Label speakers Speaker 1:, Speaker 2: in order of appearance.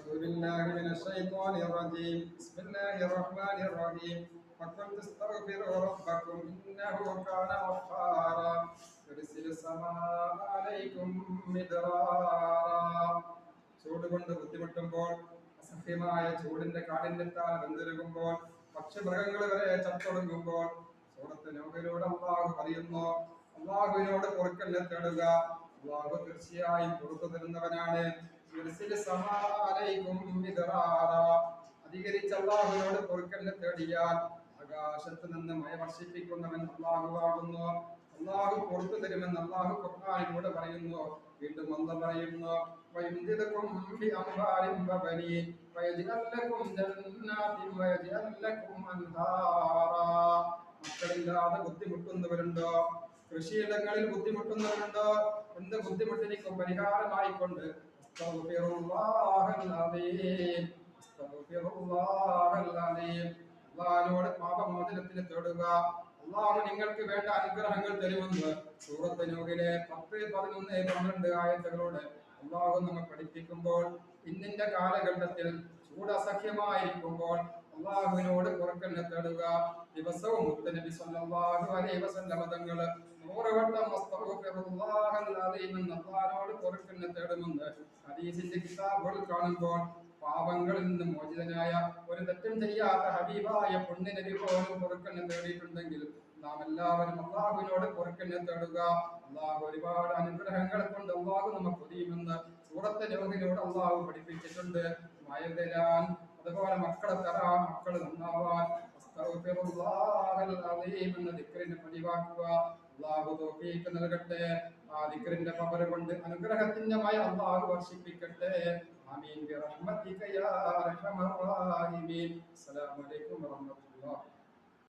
Speaker 1: أعوذ بالله من الشيطان الرجيم بسم الله الرحمن الرحيم فقلت استغفروا ربكم إنه كان غفارا يرسل السماء عليكم مدرارا ചൂട് കൊണ്ട് ബുദ്ധിമുട്ടുമ്പോൾ അസഹ്യമായ ചൂടിന്റെ കാഠിന്യത്താൽ വെന്തുരുകുമ്പോൾ പക്ഷിമൃഗങ്ങൾ വരെ ചത്തൊടുങ്ങുമ്പോൾ സൂറത്ത് നൂഹിലൂടെ അള്ളാഹു പറയുന്നു, അള്ളാഹുവിനോട് പൊറുക്കലിനെ തേടുക, അള്ളാഹു തീർച്ചയായും പുറത്തു തരുന്നവനാണ്. അധികരിച്ച് അള്ളാഹുവിനോട് പൊറുക്കലിനെ തേടിയാൽ ആകാശത്ത് നിന്ന് മഴ വർഷിപ്പിക്കുന്നവൻ അള്ളാഹുവാകുന്നു. അള്ളാഹു പുറത്തു തരുമെന്ന് അള്ളാഹു ഖുർആനിലൂടെ പറയുന്നു. വീണ്ടും അല്ലാഹു പറയുന്നു, മക്കളില്ലാതെ ബുദ്ധിമുട്ടുന്നവരുണ്ടോ? കൃഷിയിടങ്ങളിൽ ബുദ്ധിമുട്ടുന്നവരുണ്ടോ? എന്ത് ബുദ്ധിമുട്ടിനും പരിഹാരമായിക്കൊണ്ട് അള്ളാഹുവിനോട് പാപമോചനത്തിന് തേടുക. അള്ളാഹു നിങ്ങൾക്ക് വേണ്ട അനുഗ്രഹങ്ങൾ തരുമെന്ന് സൂറത്ത് നൂഹിലെ 10, 11, 12 ആയത്തുകളോട് അള്ളാഹു നമ്മെ പഠിപ്പിക്കുമ്പോൾ, ഇന്നിന്റെ കാലഘട്ടത്തിൽ ചൂട് അസഹ്യമായിരിക്കുമ്പോൾ അള്ളാഹുവിനോട് പൊറുക്കലിനെ തേടുക. ദിവസവും മുത്തനബി സല്ലല്ലാഹു അലൈഹി വസല്ലം തങ്ങൾ 100 വട്ടം അസ്തഗ്ഫിറുല്ലാഹൽ അലീം എന്ന് അള്ളാഹുവോട് പൊറുക്കലിനെ തേടുമെന്ന് ഹദീസിന്റെ കിതാബുകൾ കാണുമ്പോൾ, പാപങ്ങളിൽ നിന്ന് മോചിതനായ ഒരു തെറ്റും ചെയ്യാത്ത ഹബീബായ പുണ്യനബി പോലും പൊറുക്കലിനെ തേടിയിട്ടുണ്ടെങ്കിൽ നാം എല്ലാവരും അള്ളാഹുവിനോട് പൊറുക്കലിനെ തേടുക. അള്ളാഹു ഒരുപാട് അനുഗ്രഹങ്ങൾ കൊണ്ട് അള്ളാഹു നമ്മെ പൊതിയുമെന്ന് സൂറത്ത് നൂഹിലൂടെ അള്ളാഹു പഠിപ്പിച്ചിട്ടുണ്ട്. മഴ തരാൻ, അതുപോലെ മക്കളെ തരാൻ, മക്കൾ നന്നാവാൻ എന്ന ദിക്റിനെ പതിവാക്കുക. അള്ളാഹു തൗഫീഖ് നൽകട്ടെ. ആ ദിക്റിന്റെ പവർ കൊണ്ട് അനുഗ്രഹത്തിന്റെ മഴ അള്ളാഹു വർഷിപ്പിക്കട്ടെ. ആമീൻ ബിറഹ്മതിക യാ അർഹമർ റഹീമീൻ. അസ്സലാമു അലൈക്കും വറഹ്മത്തുള്ളാഹി.